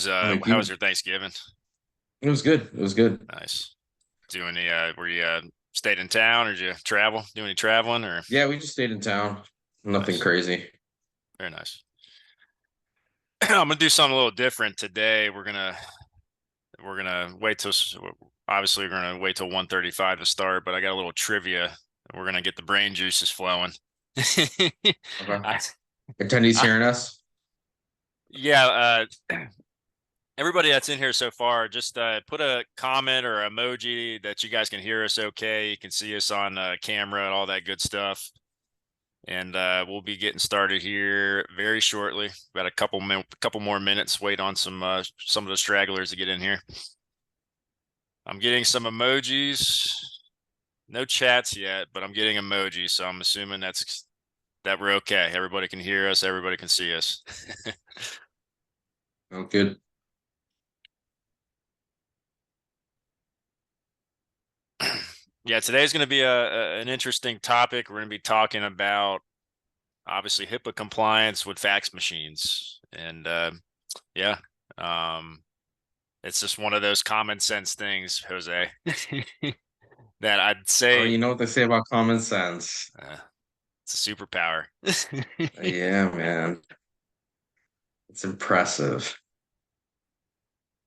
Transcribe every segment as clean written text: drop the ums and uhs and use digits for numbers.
Like how was you, your Thanksgiving? it was good. It was good. Nice. Doing the were you stayed in town or did you travel? Do any traveling or Yeah, we just stayed in town. Nothing nice. crazy. Very nice. I'm gonna do something a little different today. We're gonna wait till obviously we're gonna wait till 1:35 to start, but I got a little trivia. We're gonna get the brain juices flowing. Okay. I, Attendees I, hearing us? yeah, everybody that's in here so far, just put a comment or emoji that you guys can hear us okay. You can see us on camera and all that good stuff. And we'll be getting started here very shortly. Got a couple more minutes. Wait on some of the stragglers to get in here. I'm getting some emojis. No chats yet, but I'm getting emojis, so I'm assuming that we're okay. Everybody can hear us. Everybody can see us. Oh, good. Yeah, today's going to be an interesting topic. We're going to be talking about obviously HIPAA compliance with fax machines, and yeah, um, it's just one of those common sense things, Jose, that I'd Oh, say you know what they say about common sense. uh, it's a superpower. Yeah, man. It's impressive.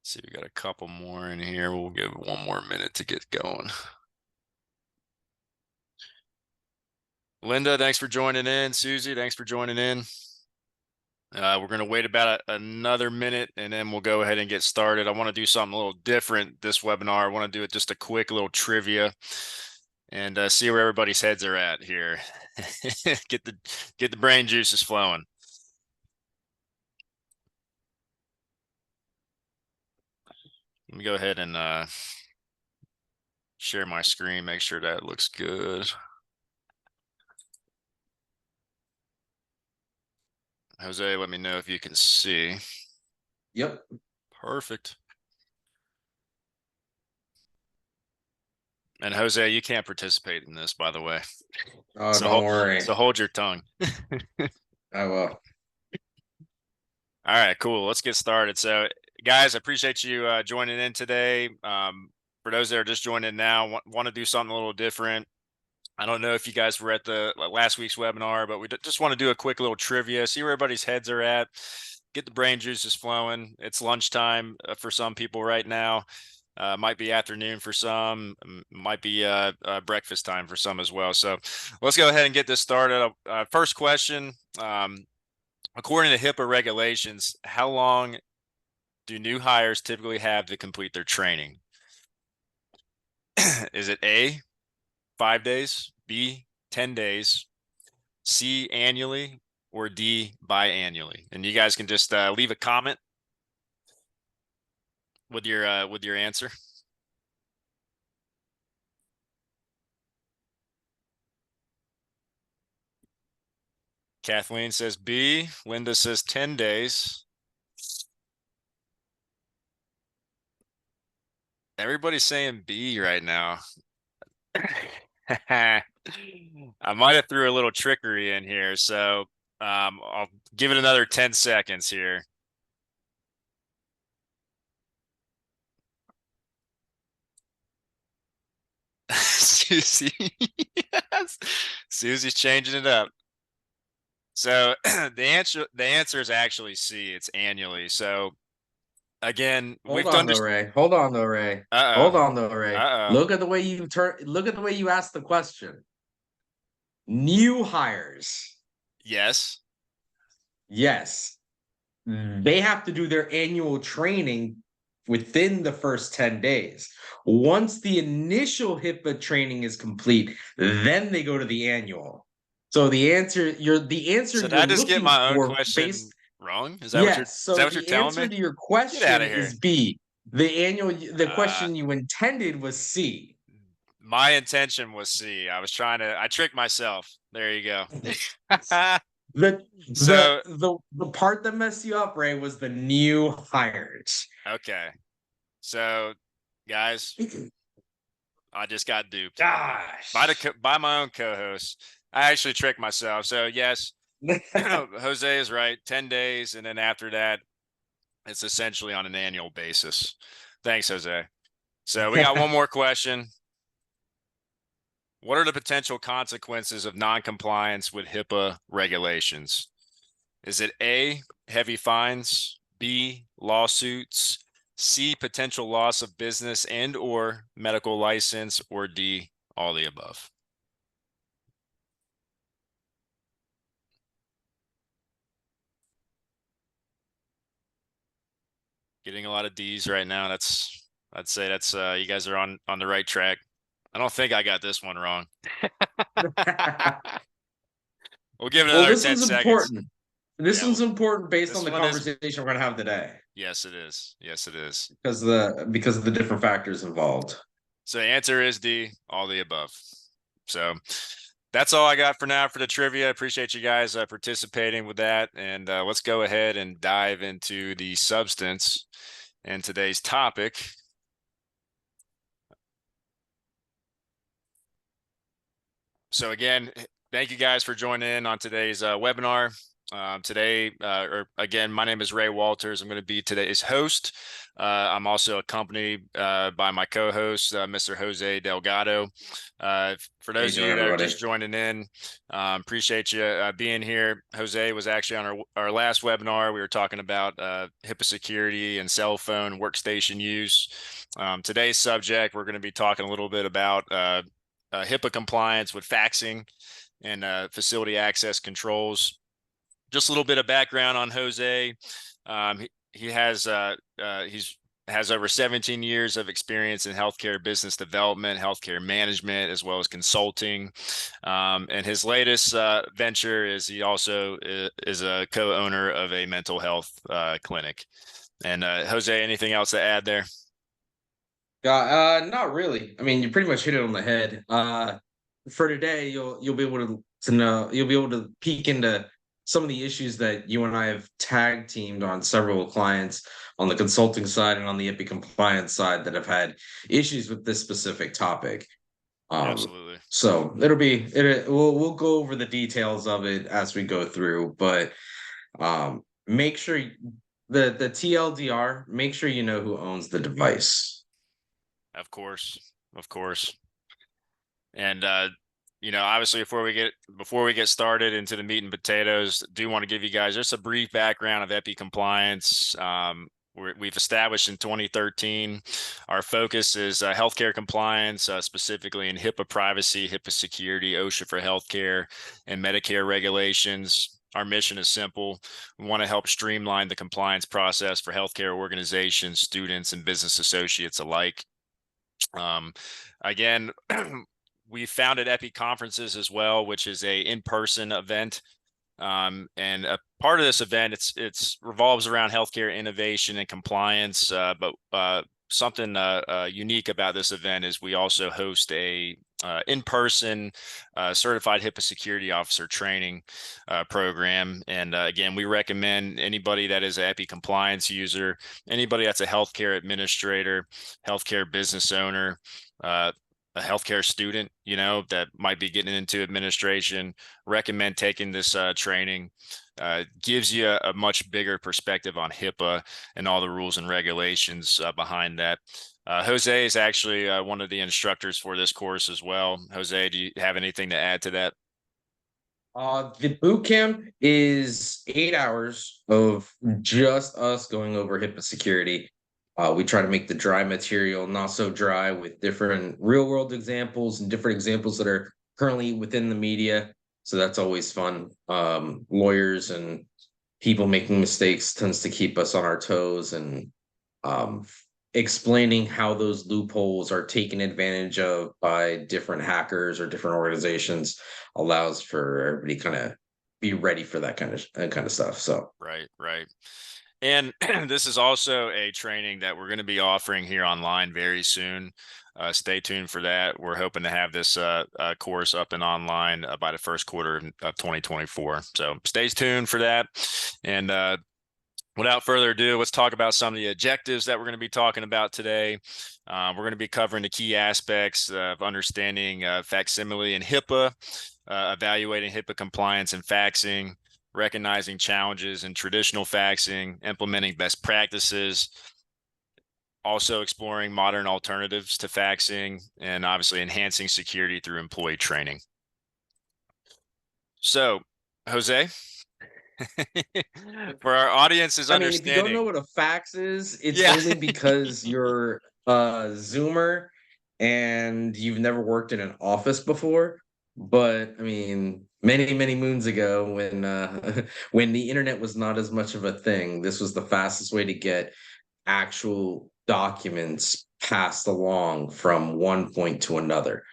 See, we got a couple more in here. We'll give it one more minute to get going. Linda, thanks for joining in. Susie, thanks for joining in. We're going to wait about another minute and then we'll go ahead and get started. I want to do something a little different this webinar. I want to do it just a quick little trivia and see where everybody's heads are at here. get the brain juices flowing. Let me go ahead and share my screen, make sure that looks good. Jose, let me know if you can see. Yep. Perfect. And Jose, you can't participate in this, by the way. Oh, don't worry. So hold your tongue. I will. All right, cool. Let's get started. So, guys, I appreciate you joining in today. For those that are just joining now, want to do something a little different. I don't know if you guys were at the last week's webinar, but we just want to do a quick little trivia, see where everybody's heads are at, get the brain juices flowing. It's lunchtime for some people right now. Might be afternoon for some, might be breakfast time for some as well. So let's go ahead and get this started. First question. According to HIPAA regulations, how long do new hires typically have to complete their training? Is it A, 5 days, B, 10 days, C, annually, or D, biannually? And you guys can just leave a comment with your answer. Kathleen says B. Linda says 10 days. Everybody's saying B right now. I might have threw a little trickery in here, so I'll give it another 10 seconds here. Susie. Yes. Susie's changing it up. So the answer is actually C. It's annually. So again, Hold we've on done though, just Ray. Hold on though, Ray. uh-oh. Hold on though, Ray. Uh-oh. Look at the way you asked the question. New hires. Yes. Yes. They have to do their annual training within the first 10 days. Once the initial HIPAA training is complete, then they go to the annual. So the answer So did you're I just get looking my own for question based wrong? Is yes. that So what you're the telling answer me? to your Get out question of here. is B. The Uh question you intended was C. my intention was C. I tricked myself. There you go. The So the part that messed you up, Ray, was the new hires. okay. So guys, I just got duped Gosh. by my own co-host. I actually tricked myself. So yes, Jose is right. 10 days, and then after that, It's essentially on an annual basis. Thanks, Jose. So we got one more question. What are the potential consequences of non-compliance with HIPAA regulations? Is it A, heavy fines, B, lawsuits, C, potential loss of business and or medical license, or D, all the above? Getting a lot of D's right now. I'd say that's you guys are on the right track. I don't think I got this one wrong. We'll give it Well, another this 10 one's seconds. important. This Yeah, one's important based on this the one is. conversation we're gonna have today, Yes, it is. Yes, it is. because of the different factors involved. So the answer is D, all the above. So that's all I got for now for the trivia. I appreciate you guys participating with that. And let's go ahead and dive into the substance and today's topic. So again, thank you guys for joining in on today's webinar. Today, or again, my name is Ray Walters. I'm going to be today's host. I'm also accompanied by my co-host, Mr. Jose Delgado. For those of you that are just joining in, appreciate you being here. Jose was actually on our last webinar. We were talking about HIPAA security and cell phone workstation use. Today's subject, we're going to be talking a little bit about HIPAA compliance with faxing and facility access controls. Just a little bit of background on Jose. He has over 17 years of experience in healthcare business development, healthcare management, as well as consulting. And his latest venture is he also is a co-owner of a mental health clinic. And Jose, anything else to add there? Not really. I mean, you pretty much hit it on the head. For today, you'll be able to know, you'll be able to peek into some of the issues that you and I have tag teamed on several clients on the consulting side and on the EPICompliance side that have had issues with this specific topic. Absolutely. So we'll go over the details of it as we go through, but make sure the TLDR, make sure you know who owns the device. Of course, of course. And obviously before we get started into the meat and potatoes, do want to give you guys just a brief background of EPICompliance. We've established in 2013. Our focus is healthcare compliance, specifically in HIPAA privacy, HIPAA security, OSHA for healthcare, and Medicare regulations. Our mission is simple. We want to help streamline the compliance process for healthcare organizations, students, and business associates alike. Again, we founded EPI Conferences as well, which is a in-person event. And a part of this event, it's revolves around healthcare innovation and compliance. But something unique about this event is we also host a in-person certified HIPAA security officer training program. And again, we recommend anybody that is an EPICompliance user, anybody that's a healthcare administrator, healthcare business owner, a healthcare student, that might be getting into administration, recommend taking this training. Gives you a much bigger perspective on HIPAA and all the rules and regulations behind that. Jose is actually one of the instructors for this course as well. Jose, do you have anything to add to that? The boot camp is 8 hours of just us going over HIPAA security. We try to make the dry material not so dry with different real world examples and different examples that are currently within the media. So that's always fun. Lawyers and people making mistakes tends to keep us on our toes, and explaining how those loopholes are taken advantage of by different hackers or different organizations allows for everybody kind of be ready for that kind of stuff. So right. And this is also a training that we're going to be offering here online very soon. Stay tuned for that. We're hoping to have this course up and online by the first quarter of 2024. So stay tuned for that. And without further ado, let's talk about some of the objectives that we're going to be talking about today. We're going to be covering the key aspects of understanding facsimile and HIPAA, evaluating HIPAA compliance and faxing, recognizing challenges in traditional faxing, implementing best practices, also exploring modern alternatives to faxing, and obviously enhancing security through employee training. So, Jose, for our audience's I mean, if you don't know understanding, what a fax is, it's yeah, only because you're a Zoomer and you've never worked in an office before. But I mean, many, many moons ago when when the internet was not as much of a thing, this was the fastest way to get actual documents passed along from one point to another.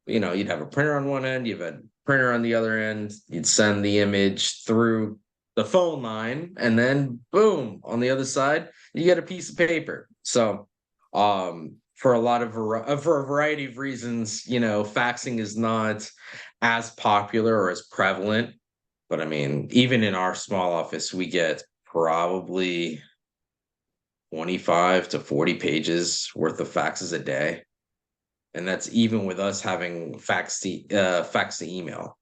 You'd have a printer on one end, you have a printer on the other end, you'd send the image through the phone line, and then boom, on the other side, you get a piece of paper. So, for a lot of for a variety of reasons, faxing is not as popular or as prevalent. But I mean, even in our small office, we get probably 25 to 40 pages worth of faxes a day. And that's even with us having fax to email.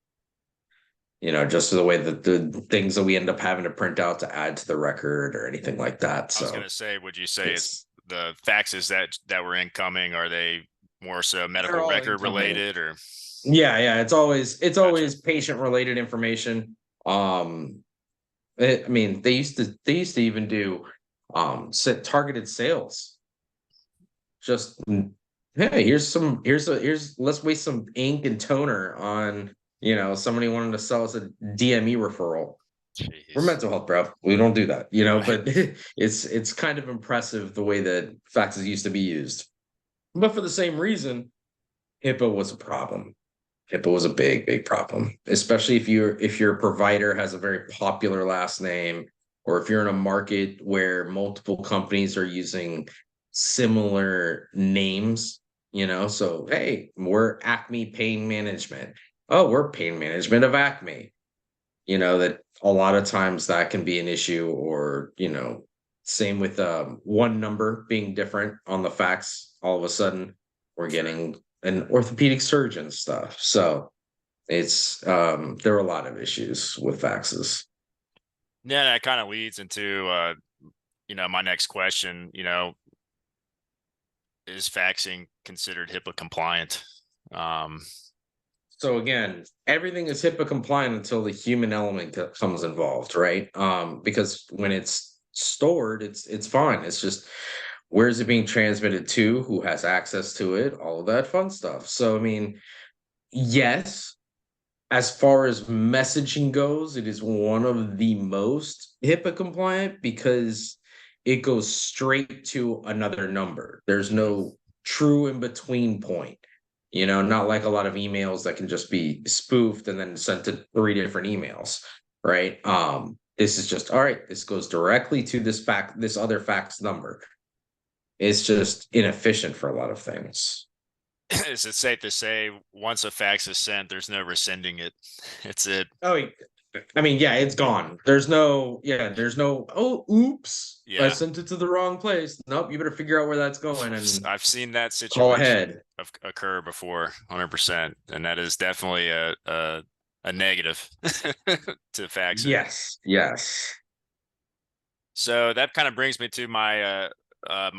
Just the way that the things that we end up having to print out to add to the record or anything like that. I was So going to say, would you say it's it's the faxes that were incoming? Are they more so they're medical all record incoming. related, or? Yeah. It's Gotcha. always patient related information. I mean, they used to even do set targeted sales. Just hey, here's let's waste some ink and toner on somebody wanting to sell us a DME referral. We're Jeez. mental health, bro. We don't do that, Right. but it's kind of impressive the way that faxes used to be used. But for the same reason, HIPAA was a problem. HIPAA was a big, big problem, especially if your provider has a very popular last name, or if you're in a market where multiple companies are using similar names. So hey, we're Acme Pain Management. Oh, we're pain management of Acme. That a lot of times that can be an issue, or same with one number being different on the fax. All of a sudden, we're Sure. getting an orthopedic surgeon stuff. So there are a lot of issues with faxes. Yeah, that kind of leads into my next question. Is faxing considered HIPAA compliant? Um, So again, everything is HIPAA compliant until the human element comes involved, right? Because when it's stored, it's fine. It's just where is it being transmitted to, who has access to it, all of that fun stuff. So I mean, yes, as far as messaging goes, it is one of the most HIPAA compliant because it goes straight to another number. There's mhm, no true in between point. Not like a lot of emails that can just be spoofed and then sent to three different emails, right? This is just all right. This goes directly to this other fax number. It's just inefficient for a lot of things. is it safe to say once a fax is sent, there's no rescinding it? It's it. Oh, I mean, yeah, it's gone. There's no, oh, oops, I Yeah, sent it to the wrong place. Nope, you better figure out where that's going and I've seen that call situation ahead. occur before, 100%, and that is definitely a negative to faxing. Yes, yes. So that kind of brings me to my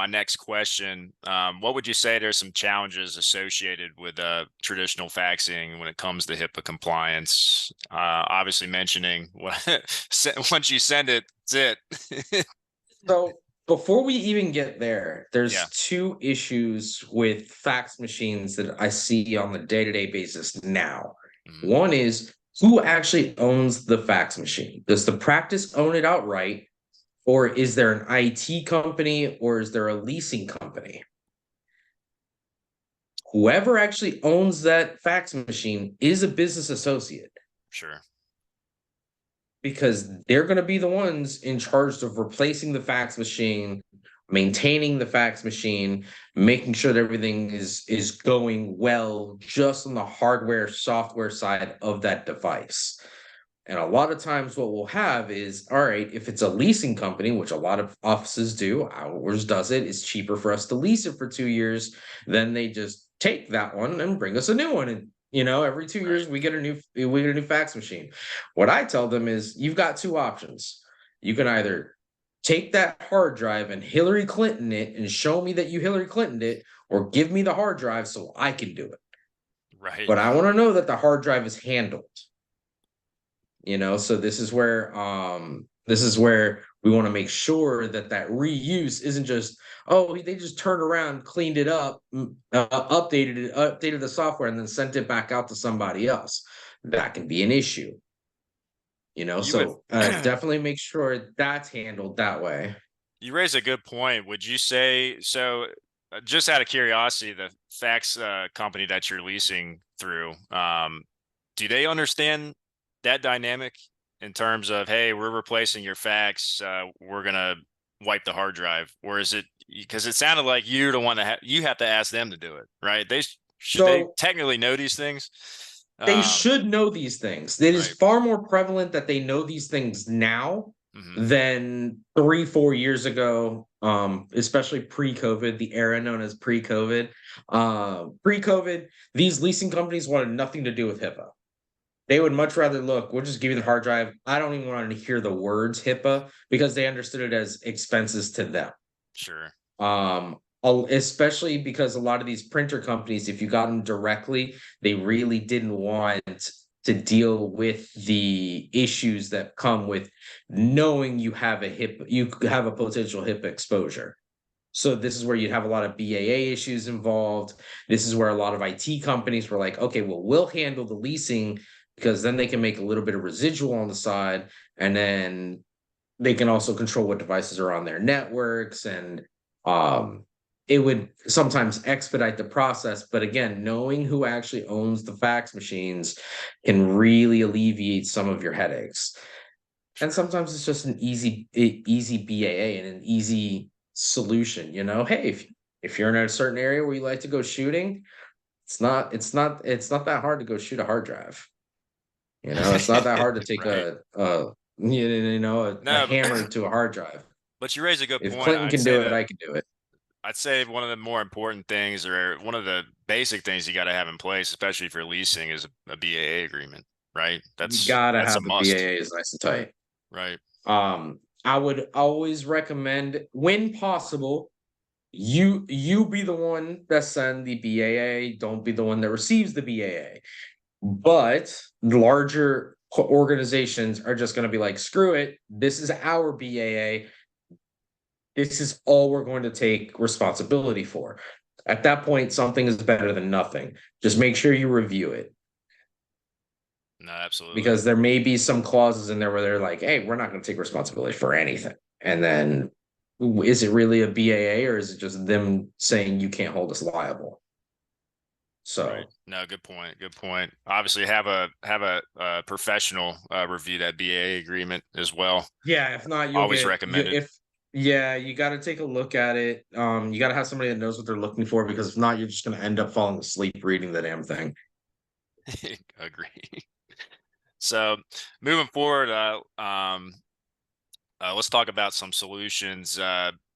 next question. What would you say there's some challenges associated with traditional faxing when it comes to HIPAA compliance? Obviously, mentioning once you send it, it's it. So before we even get there, Yeah. there's two issues with fax machines that I see on the day-to-day basis now. Mhm. One is who actually owns the fax machine? Does the practice own it outright? Or is there an IT company, or is there a leasing company? Whoever actually owns that fax machine is a business associate, Sure. because they're going to be the ones in charge of replacing the fax machine, maintaining the fax machine, making sure that everything is going well just on the hardware software side of that device. And a lot of times, what we'll have is, all right, if it's a leasing company, which a lot of offices do, ours does it, it's cheaper for us to lease it for 2 years. Then they just take that one and bring us a new one. And Every 2 years Right. we get a new fax machine. What I tell them is you've got two options. You can either take that hard drive and Hillary Clinton it and show me that you Hillary Clinton it, or give me the hard drive so I can do it. Right. But I want to know that the hard drive is handled. So this is where we want to make sure that reuse isn't just, oh, they just turned around, cleaned it up, updated the software, and then sent it back out to somebody else. That can be an issue. You would So definitely make sure that's handled that way. you raise a good point. Would you say so? Just out of curiosity, the fax company that you're leasing through, do they understand that dynamic in terms of, hey, we're replacing your fax, we're gonna wipe the hard drive, or is it because it sounded like you're the one that you have to ask them to do it, right? Should they So technically know these things? they Um, should know these things. It is right. far more prevalent that they know these things now Hmm. than 3, 4 years ago, especially pre-COVID, the era known as pre-COVID. Pre-COVID, these leasing companies wanted nothing to do with HIPAA. They would much rather, look, we'll just give you the hard drive. I don't even want to hear the words HIPAA because they understood it as expenses to them. Sure. Especially because a lot of these printer companies, if you got them directly, they really didn't want to deal with the issues that come with knowing you have a potential HIPAA exposure. So this is where you'd have a lot of BAA issues involved. This is where a lot of IT companies were like, okay, well, we'll handle the leasing because then they can make a little bit of residual on the side, and then they can also control what devices are on their networks, and um, it would sometimes expedite the process. But again, knowing who actually owns the fax machines can really alleviate some of your headaches. And Sure. sometimes it's just an easy BAA and an easy solution. Hey, if you're in a certain area where you like to go shooting, it's not that hard to go shoot a hard drive. It's not that hard to take Right. a No, hammer to a hard drive. but you raise a good If point. Clinton can do it, I can do it. I'd say one of the more important things, or one of the basic things you got to have in place, especially if you're leasing, is a BAA agreement, right? You That's gotta that's a have a must, BAA is nice and tight. right? I would always recommend, when possible, you be the one that send the BAA. Don't be the one that receives the BAA. But larger organizations are just going to be like, screw it. This is our BAA. This is all we're going to take responsibility for. At that point, something is better than nothing. Just make sure you review it, No, absolutely. because there may be some clauses in there where they're like, hey, we're not going to take responsibility for anything. And then is it really a BAA, or is it just them saying you can't hold us liable? Right. So No, good point. Good point. Obviously, have a professional review that BAA agreement as well. yeah, if not, you'll Always get you recommend it. if yeah, you got to take a look at it. You got to have somebody that knows what they're looking for, because if not, you're just going to end up falling asleep reading the damn thing. Agree. So, moving forward, let's talk about some solutions.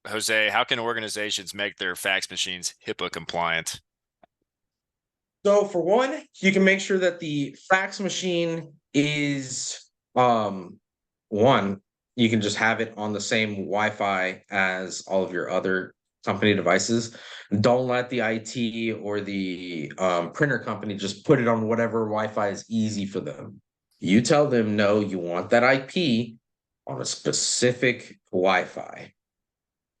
Jose, how can organizations make their fax machines HIPAA compliant? So for one, you can make sure that the fax machine is one, you can just have it on the same Wi-Fi as all of your other company devices. Don't let the IT or the printer company just put it on whatever Wi-Fi is easy for them. You tell them, no, you want that IP on a specific Wi-Fi.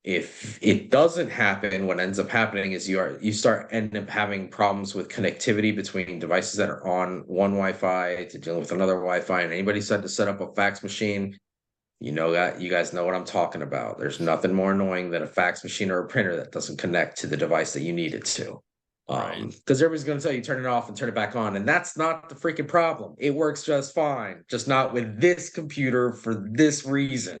If it doesn't happen, what ends up happening is end up having problems with connectivity between devices that are on one Wi-Fi to dealing with another Wi-Fi. And anybody said to set up a fax machine, you guys know what I'm talking about. There's nothing more annoying than a fax machine or a printer that doesn't connect to the device that you need it to. Right. Because everybody's going to tell you turn it off and turn it back on, and that's not the freaking problem. It works just fine, just not with this computer for this reason.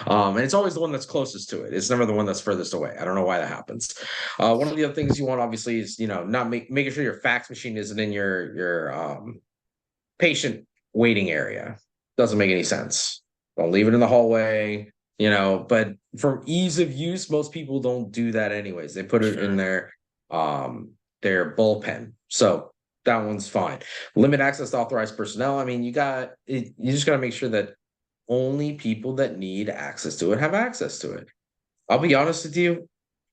And it's always the one that's closest to it. It's never the one that's furthest away. I don't know why that happens. One of the other things you want, obviously, is not making sure your fax machine isn't in your patient waiting area. Doesn't make any sense. Don't leave it in the hallway. But for ease of use, most people don't do that anyways. They put it in Sure. their bullpen. So that one's fine. Limit access to authorized personnel. I mean, you just got to make sure that only people that need access to it have access to it. I'll be honest with you,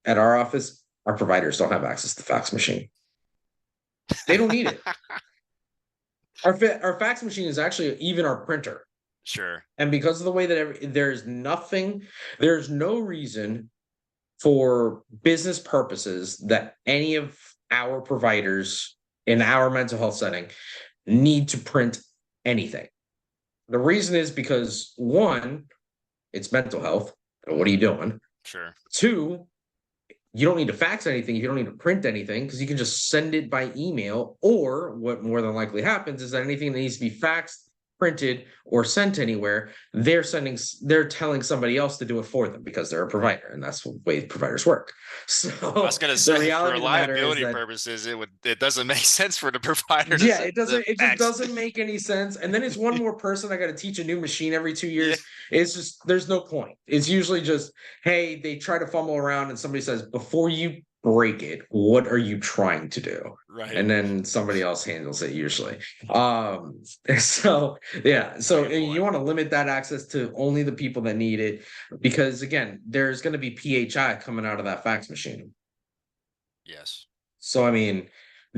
at our office, our providers don't have access to the fax machine. They don't need it. Our fax machine is actually even our printer. Sure. And because of the way that there's no reason for business purposes that any of our providers in our mental health setting need to print anything. The reason is because one, it's mental health. What are you doing? Sure. Two, you don't need to fax anything. You don't need to print anything because you can just send it by email. Or what more than likely happens is that anything that needs to be faxed, printed, or sent anywhere, they're telling somebody else to do it for them because they're a provider, and that's the way providers work. So I was gonna the say, for reality of the matter is reliability that purposes, it doesn't make sense for the provider to yeah, send it the just fax. doesn't make any sense. And then it's one more person I got to teach a new machine every 2 years. Yeah. It's just there's no point. It's usually just, hey, they try to fumble around and somebody says, before you break it, what are you trying to do? Right. And then somebody else handles it usually. So yeah, so you want to limit that access to only the people that need it, because again, there's going to be PHI coming out of that fax machine. Yes. So I mean,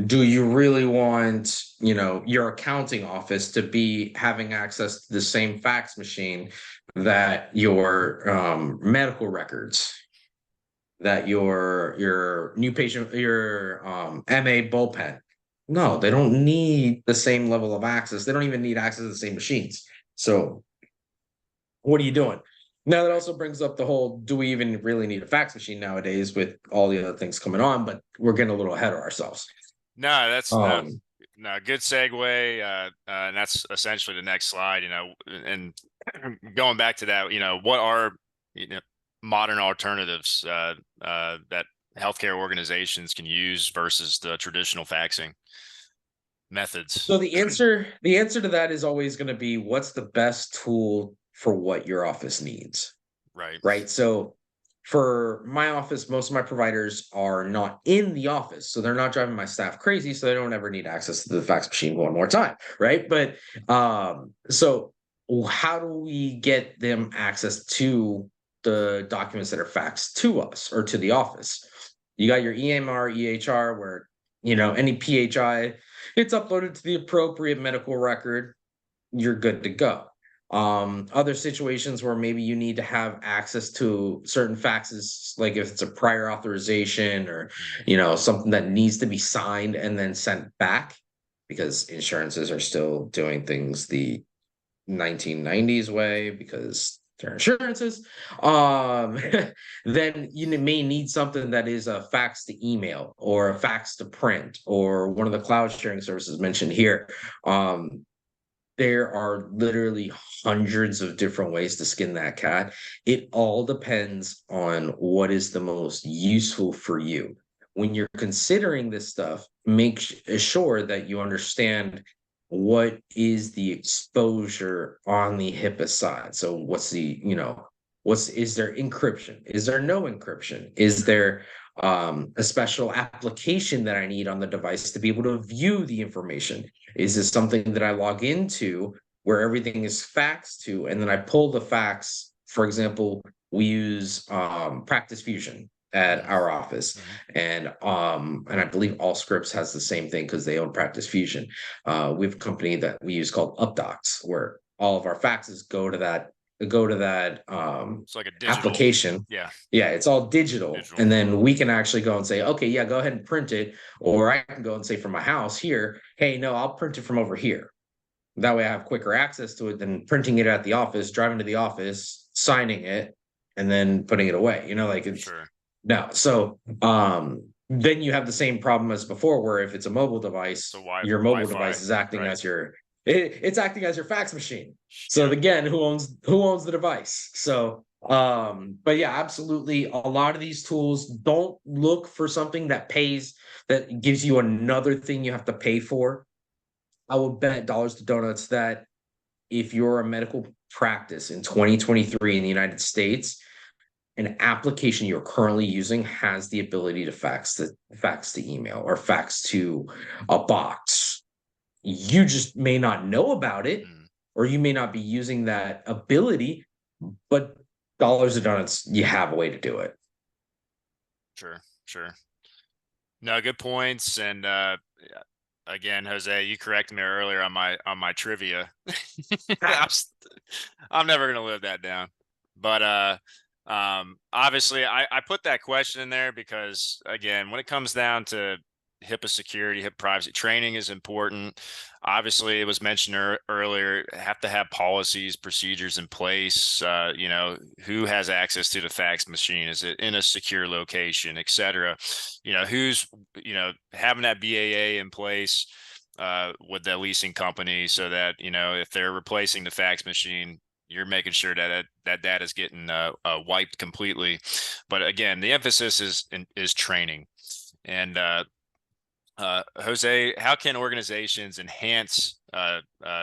do you really want, your accounting office to be having access to the same fax machine that your medical records, that your new patient, your MA bullpen? No, they don't need the same level of access. They don't even need access to the same machines. So what are you doing? Now that also brings up the whole, do we even really need a fax machine nowadays with all the other things coming on? But we're getting a little ahead of ourselves. No, that's no good segue. And that's essentially the next slide, and going back to that, what are, modern alternatives that healthcare organizations can use versus the traditional faxing methods? So the answer to that is always going to be, what's the best tool for what your office needs? Right. Right. So for my office, most of my providers are not in the office. So they're not driving my staff crazy. So they don't ever need access to the fax machine one more time. Right. But so how do we get them access to the documents that are faxed to us or to the office? You got your EMR, EHR, where, any PHI, it's uploaded to the appropriate medical record, you're good to go. Other situations where maybe you need to have access to certain faxes, like if it's a prior authorization or something that needs to be signed and then sent back, because insurances are still doing things the 1990s way because they're insurances. Then you may need something that is a fax to email or a fax to print or one of the cloud sharing services mentioned here. There are literally hundreds of different ways to skin that cat. It all depends on what is the most useful for you. When you're considering this stuff, make sure that you understand what is the exposure on the HIPAA side. So is there encryption? Is there no encryption? Is there a special application that I need on the device to be able to view the information? Is this something that I log into where everything is faxed to, and then I pull the fax? For example, we use Practice Fusion at our office, and I believe Allscripts has the same thing because they own Practice Fusion. We have a company that we use called UpDocs, where all of our faxes go to that It's like a digital application. Yeah. Yeah, it's all digital. And then we can actually go and say, okay, yeah, go ahead and print it. Or I can go and say from my house here, hey, no, I'll print it from over here. That way I have quicker access to it than printing it at the office, driving to the office, signing it, and then putting it away. Like it's Sure. no. So then you have the same problem as before, where if it's a mobile device, your mobile Wi-Fi, device is acting right. as it's acting as your fax machine. So Yeah. again, who owns the device? So but yeah, absolutely. A lot of these tools, don't look for something that gives you another thing you have to pay for. I will bet dollars to donuts that if you're a medical practice in 2023 in the United States, an application you're currently using has the ability to fax the email or fax to a box. You just may not know about it, Mm, or you may not be using that ability, but dollars and donuts, you have a way to do it. sure, sure. No, good points. And again, Jose, you corrected me earlier on my trivia. I'm, s- I'm never gonna live that down. But obviously, I put that question in there because, again, when it comes down to HIPAA security, HIPAA privacy, training is important. Obviously, it was mentioned earlier, have to have policies, procedures in place. Who has access to the fax machine? Is it in a secure location, et cetera? Who's having that BAA in place with the leasing company, so that if they're replacing the fax machine, you're making sure that data is getting wiped completely. But again, the emphasis is training. And Jose, how can organizations enhance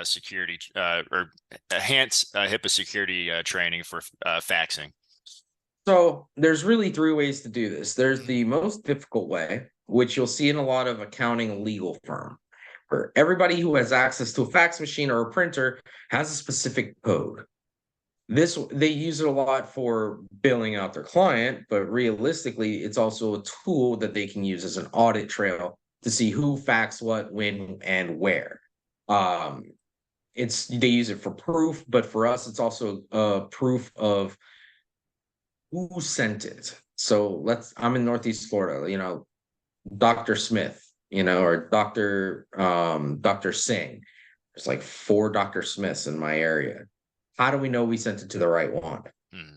security or enhance HIPAA security training for faxing? So there's really three ways to do this. There's the most difficult way, which you'll see in a lot of accounting and legal firm, where everybody who has access to a fax machine or a printer has a specific code. This they use it a lot for billing out their client, but realistically, it's also a tool that they can use as an audit trail to see who faxed what, when, and where. Um, it's they use it for proof, but for us, it's also a proof of who sent it. So I'm in Northeast Florida, Dr. Smith, or Dr. Singh. There's like 4 Dr. Smiths in my area. How do we know we sent it to the right one? Hmm.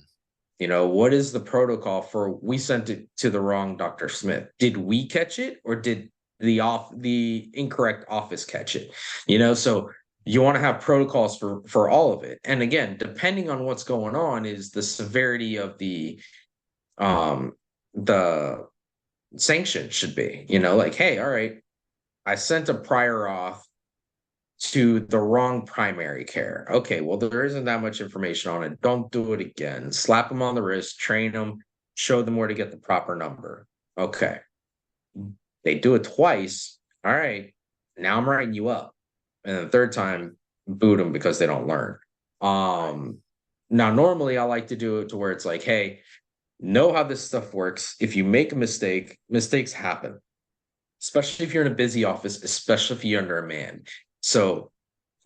What is the protocol for we sent it to the wrong Dr. Smith? Did we catch it, or did the incorrect office catch it? So you want to have protocols for all of it. And again, depending on what's going on is the severity of um the sanction should be, like, hey, all right, I sent a prior auth to the wrong primary care. Okay, well, there isn't that much information on it. Don't do it again. Slap them on the wrist, train them, show them where to get the proper number. Okay. They do it twice. All right. Now I'm writing you up. And the third time, boot them because they don't learn. Right. Now, normally I like to do it to where it's like, hey, know how this stuff works. If you make a mistake, mistakes happen, especially if you're in a busy office, especially if you're under a man. So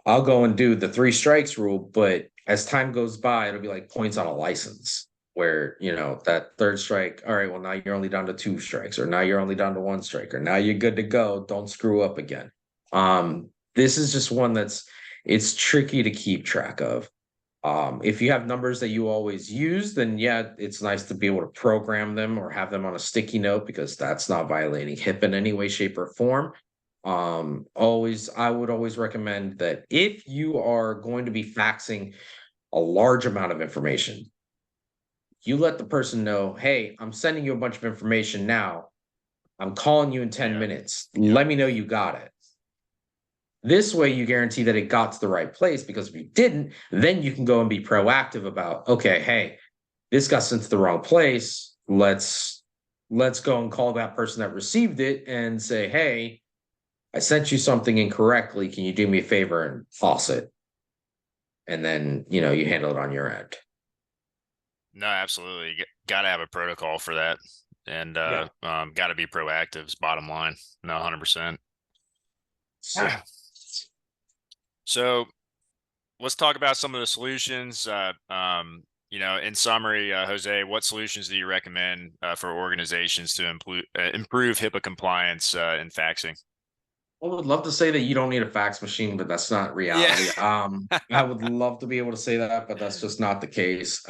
I'll go and do the 3 strikes rule, but as time goes by, it'll be like points on a license where, that third strike, all right, well, now you're only down to 2 strikes, or now you're only down to 1 strike, or now you're good to go. Don't screw up again. This is just one it's tricky to keep track of. If you have numbers that you always use, then yeah, it's nice to be able to program them or have them on a sticky note because that's not violating HIPAA in any way, shape, or form. I would always recommend that if you are going to be faxing a large amount of information, you let the person know, hey, I'm sending you a bunch of information now. I'm calling you in 10 Yeah. minutes. Yep. Let me know you got it. This way, you guarantee that it got to the right place, because if you didn't, then you can go and be proactive about, okay, hey, this got sent to the wrong place. Let's go and call that person that received it and say, hey, I sent you something incorrectly. Can you do me a favor and toss it? And then, you handle it on your end. No, absolutely. Got to have a protocol for that, and Yeah. got to be proactive. Is bottom line. No, 100%. So, So let's talk about some of the solutions. In summary, Jose, what solutions do you recommend for organizations to improve HIPAA compliance in faxing? I would love to say that you don't need a fax machine, but that's not Yeah. reality. I would love to be able to say that, but that's just not the case.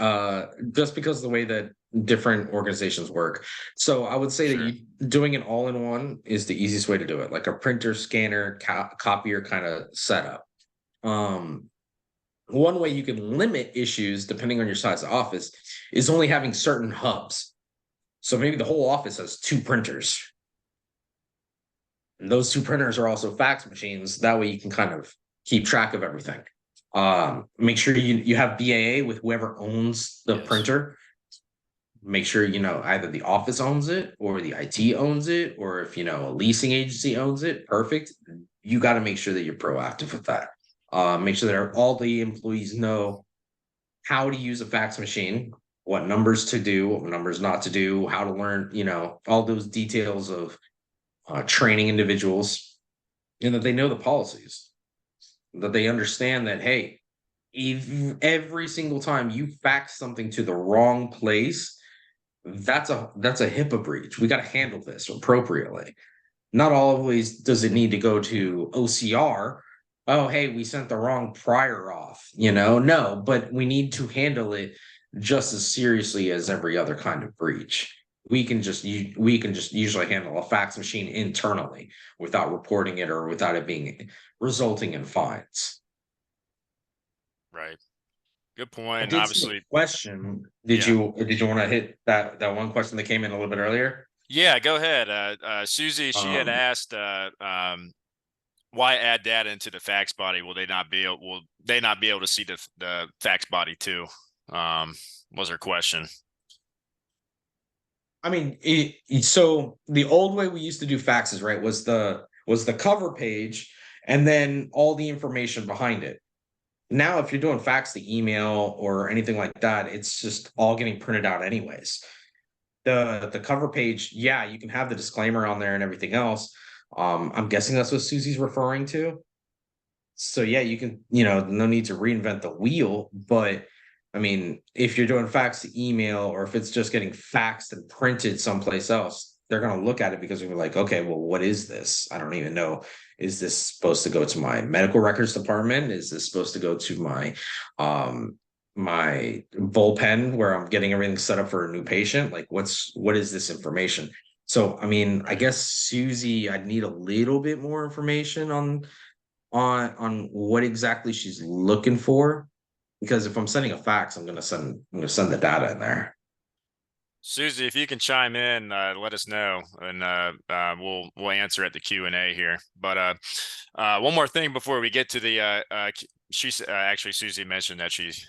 Just because of the way that different organizations work. So I would say that Sure. you doing it all in one is the easiest way to do it, like a printer, scanner, copier kind of setup. Um, One way you can limit issues, depending on your size of office, is only having certain hubs. So maybe the whole office has 2 printers. And those 2 printers are also fax machines. That way you can kind of keep track of everything. Make sure you have BAA with whoever owns the Yes. printer. make sure, either the office owns it or the IT owns it, or if, a leasing agency owns it, perfect. You got to make sure that you're proactive with that. Make sure that all the employees know how to use a fax machine, what numbers to do, what numbers not to do, how to learn, all those details of training individuals, and that they know the policies, that they understand that, hey, if every single time you fax something to the wrong place, that's a HIPAA breach. We got to handle this appropriately. Not always does it need to go to OCR. Oh, hey, we sent the wrong prior off, No, but we need to handle it just as seriously as every other kind of breach. We can just usually handle a fax machine internally without reporting it or without it being resulting in fines. Right. Good I point. did see a Obviously, question. Did yeah. you want to hit that one question that came in a little bit earlier? Yeah, go ahead. Susie, she had Um, asked, why add data into the fax body? Will they not be able to see the fax body too? Was her question. I mean, so the old way we used to do faxes, right, was the cover page and then all the information behind it. Now, if you're doing fax to email or anything like that, it's just all getting printed out anyways. The cover page, yeah, you can have the disclaimer on there and everything else. I'm guessing that's what Susie's referring to. So yeah, you can, no need to reinvent the wheel, but I mean, if you're doing fax to email or if it's just getting faxed and printed someplace else, they're going to look at it because we're like, okay, well, what is this? I don't even know. Is this supposed to go to my medical records department? Is this supposed to go to my bullpen where I'm getting everything set up for a new patient? Like, what is this information? So, I mean, I Right. guess Susie, I'd need a little bit more information on what exactly she's looking for, because if I'm sending a fax, I'm gonna send the data in there. Susie, if you can chime in, let us know, and we'll answer at the Q&A here. But one more thing before we get to the she's actually Susie mentioned that she's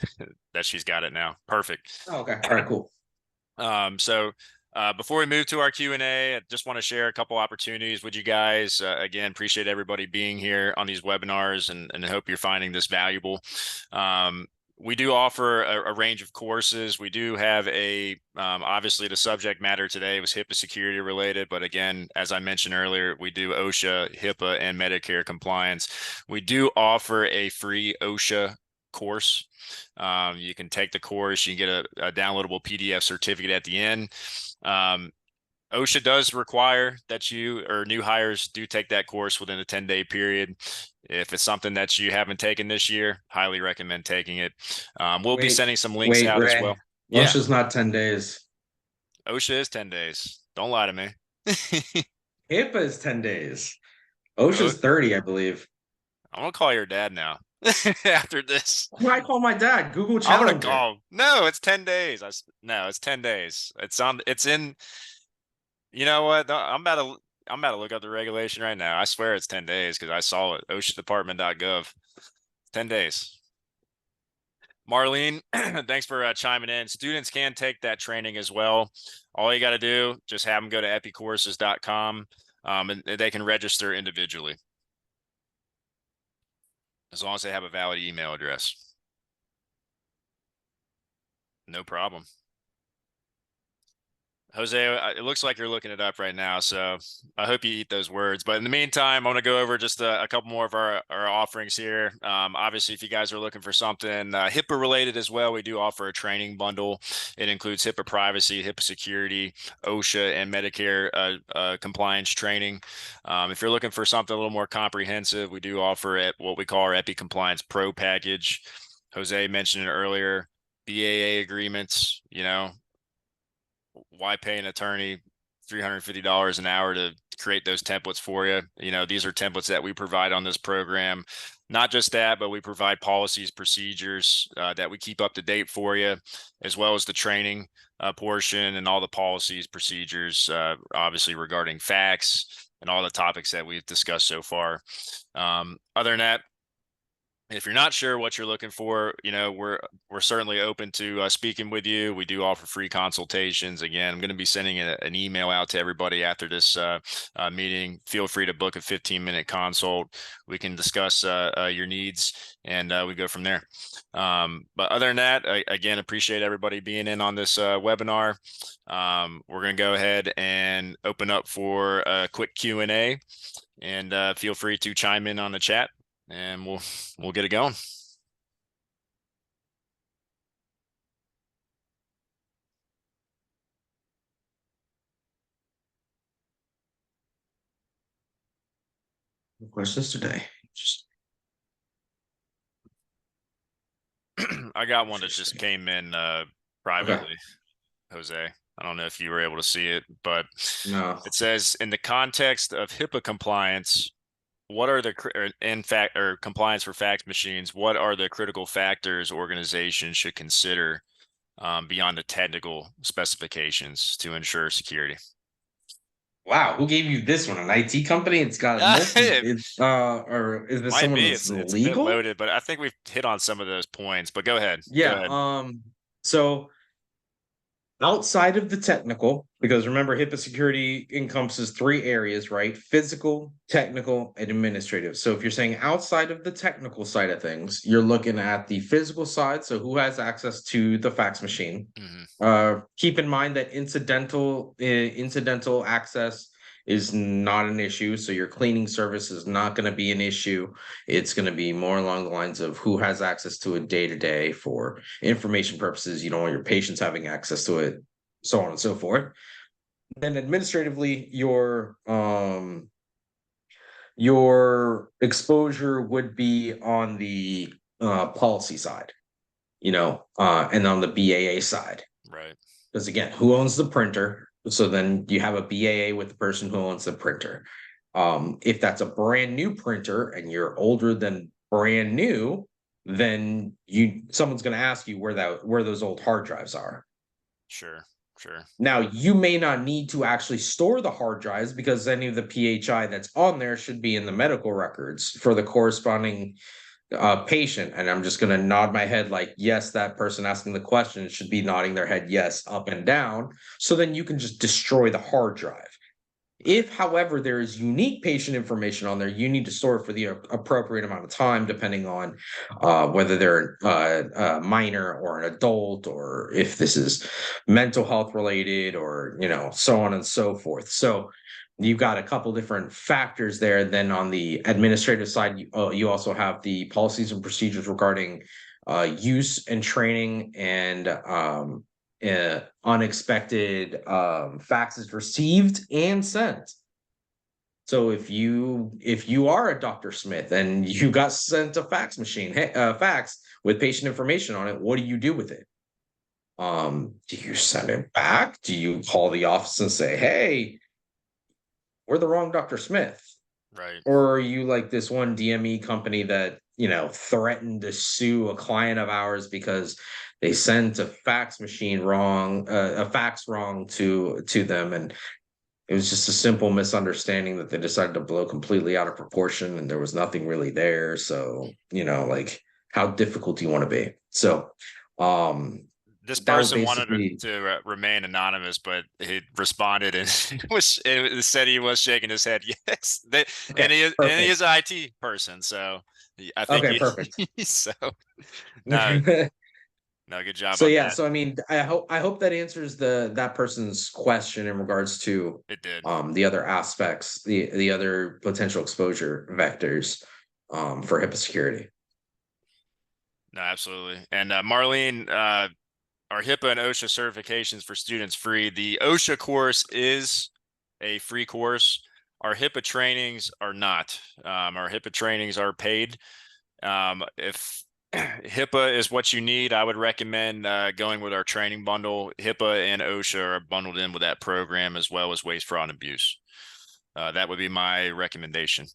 that she's got it now. Perfect. Oh, okay, all right, cool. So before we move to our Q&A, I just want to share a couple opportunities with you guys. Again, appreciate everybody being here on these webinars, and I hope you're finding this valuable. We do offer a range of courses. We do have obviously the subject matter today was HIPAA security related, but again, as I mentioned earlier, we do OSHA, HIPAA, and Medicare compliance. We do offer a free OSHA course. You can take the course, you get a downloadable PDF certificate at the end. OSHA does require that you or new hires do take that course within a 10-day period. If it's something that you haven't taken this year, highly recommend taking it. We'll be Wait, sending some links wait, out as Ray. well. Yeah, OSHA's not 10 days. OSHA is 10 days. Don't lie to me. HIPAA is 10 days. Oh, OSHA's 30, I believe. I'm gonna call your dad now after this. I call my dad. Google I'm gonna challenge it. call. No, it's 10 days. No, it's 10 days. It's in. You know what? I'm about to look up the regulation right now. I swear it's 10 days because I saw it. OSHAdepartment.gov. 10 days. Marlene, thanks for chiming in. Students can take that training as well. All you got to do, just have them go to epicourses.com, and they can register individually as long as they have a valid email address. No problem. Jose, it looks like you're looking it up right now, so I hope you eat those words. But in the meantime, I'm going to go over just a couple more of our offerings here. Obviously, if you guys are looking for something HIPAA related as well, we do offer a training bundle. It includes HIPAA privacy, HIPAA security, OSHA, and Medicare compliance training. If you're looking for something a little more comprehensive, we do offer what we call our EPICompliance Pro package. Jose mentioned it earlier. BAA agreements, why pay an attorney $350 an hour to create those templates for you? These are templates that we provide on this program. Not just that, but we provide policies, procedures that we keep up to date for you, as well as the training portion and all the policies, procedures, obviously regarding fax and all the topics that we've discussed so far. Other than that, If you're not sure what you're looking for, we're certainly open to speaking with you. We do offer free consultations. Again, I'm going to be sending an email out to everybody after this meeting. Feel free to book a 15-minute consult. We can discuss your needs, and we go from there. But other than that, again, appreciate everybody being in on this webinar. We're going to go ahead and open up for a quick Q&A, and feel free to chime in on the chat, and we'll get it going. No questions today. Just I got one that just came in privately, okay. Jose. I don't know if you were able to see it, but No. it says, in the context of HIPAA compliance, what are the compliance for fax machines? What are the critical factors organizations should consider beyond the technical specifications to ensure security? Wow, who gave you this one? An IT company? It's got multi. It Or is this might someone be. that's It's a bit legal? loaded, but I think we've hit on some of those points. But go ahead. Go Yeah. ahead. So outside of the technical, because remember, HIPAA security encompasses three areas, right? Physical, technical, and administrative. So if you're saying outside of the technical side of things, you're looking at the physical side. So who has access to the fax machine? Mm-hmm. Keep in mind that incidental access is not an issue. So your cleaning service is not going to be an issue. It's going to be more along the lines of who has access to it day to day for information purposes. You don't want your patients having access to it, so on and so forth. Then administratively, your exposure would be on the policy side, and on the BAA side. Right. Because again, who owns the printer? So then you have a BAA with the person who owns the printer. If that's a brand new printer and you're older than brand new, then someone's going to ask you where those old hard drives are. Sure. Sure. Now, you may not need to actually store the hard drives because any of the PHI that's on there should be in the medical records for the corresponding patient. And I'm just going to nod my head like, yes, that person asking the question should be nodding their head, yes, up and down. So then you can just destroy the hard drive. If, however, there is unique patient information on there, you need to store it for the appropriate amount of time, depending on whether they're a minor or an adult, or if this is mental health related, or so on and so forth. So you've got a couple different factors there. Then on the administrative side, you also have the policies and procedures regarding use and training, and unexpected faxes received and sent. So if you are a Dr. Smith and you got sent a fax with patient information on it, what do you do with it? Do you send it back? Do you call the office and say, "Hey, we're the wrong Dr. Smith"? Right. Or are you like this one DME company that, threatened to sue a client of ours because they sent a fax wrong to them, and it was just a simple misunderstanding that they decided to blow completely out of proportion, and there was nothing really there. So, like, how difficult do you want to be? So, This that would person wanted basically to remain anonymous, but he responded and it said he was shaking his head. Yes, okay, and he perfect. is an IT person, so I think Okay, perfect. so. No, no, good job So on yeah, that. so I mean, I hope that answers that person's question in regards to It did. the other aspects, the other potential exposure vectors for HIPAA security. No, absolutely. And Marlene, our HIPAA and OSHA certifications for students free. The OSHA course is a free course. Our HIPAA trainings are not. Our HIPAA trainings are paid. If HIPAA is what you need, I would recommend going with our training bundle. HIPAA and OSHA are bundled in with that program, as well as waste, fraud, and abuse. That would be my recommendation.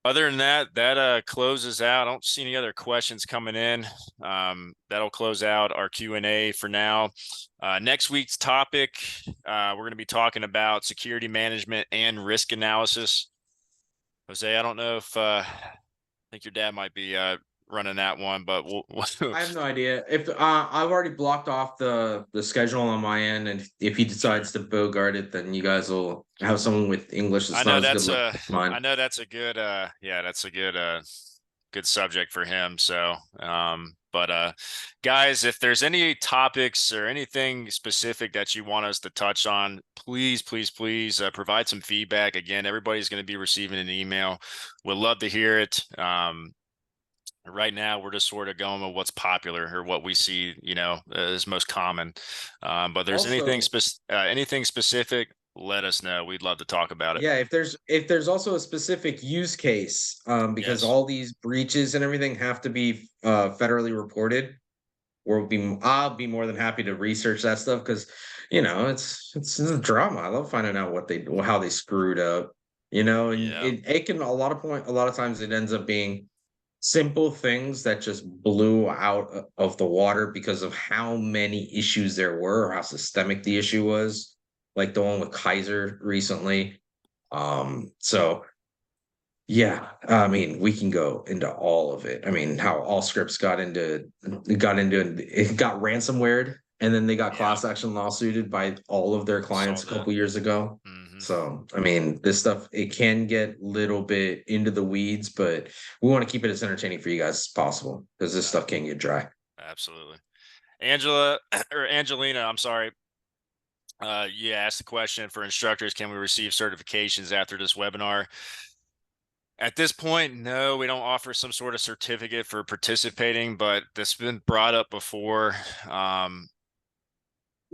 Other than that, that closes out. I don't see any other questions coming in. That'll close out our Q&A for now. Next week's topic, we're going to be talking about security management and risk analysis. Jose, I don't know if think your dad might be running that one, but we'll I have no idea. If I've already blocked off the schedule on my end, and if he sure. decides to bogart it, then you guys will have someone with English that's not as good looking as I mine. know that's a good yeah, that's a good subject for him. So but guys, if there's any topics or anything specific that you want us to touch on, please provide some feedback. Again, everybody's going to be receiving an email. We'd love to hear it. Right now we're just sort of going with what's popular or what we see, is most common. But there's Also, anything specific, let us know. We'd love to talk about it. yeah, if there's also a specific use case, because Yes. all these breaches and everything have to be federally reported, I'll be more than happy to research that stuff because it's a drama. I love finding out how they screwed up, and Yeah. it can a lot of times it ends up being simple things that just blew out of the water because of how many issues there were or how systemic the issue was, like the one with Kaiser recently. So yeah, I mean, we can go into all of it. I mean, how all scripts got into and it got ransomwared, and then they got Yeah. class action lawsuited by all of their Saw clients a that. couple years ago. Hmm. So, I mean, this stuff it can get a little bit into the weeds, but we want to keep it as entertaining for you guys as possible because this stuff can get dry. Absolutely. Angela or Angelina, I'm sorry. You asked the question for instructors, can we receive certifications after this webinar? At this point, no, we don't offer some sort of certificate for participating, but this has been brought up before.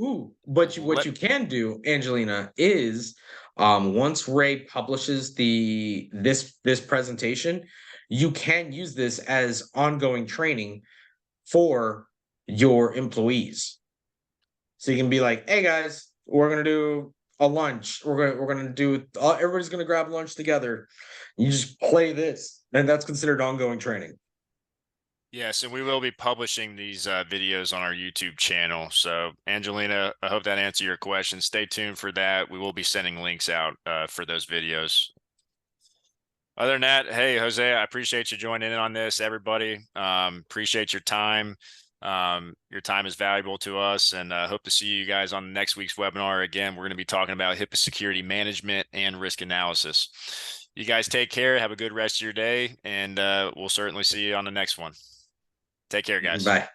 Ooh, but what Let you can do, Angelina, is once Ray publishes this presentation, you can use this as ongoing training for your employees. So you can be like, "Hey guys, we're gonna do a lunch. We're gonna do everybody's gonna grab lunch together. You just play this, and that's considered ongoing training." Yes, and we will be publishing these videos on our YouTube channel. So, Angelina, I hope that answered your question. Stay tuned for that. We will be sending links out for those videos. Other than that, hey, Jose, I appreciate you joining in on this, everybody. Appreciate your time. Your time is valuable to us, and hope to see you guys on next week's webinar. Again, we're going to be talking about HIPAA security management and risk analysis. You guys take care. Have a good rest of your day, and we'll certainly see you on the next one. Take care, guys. Bye.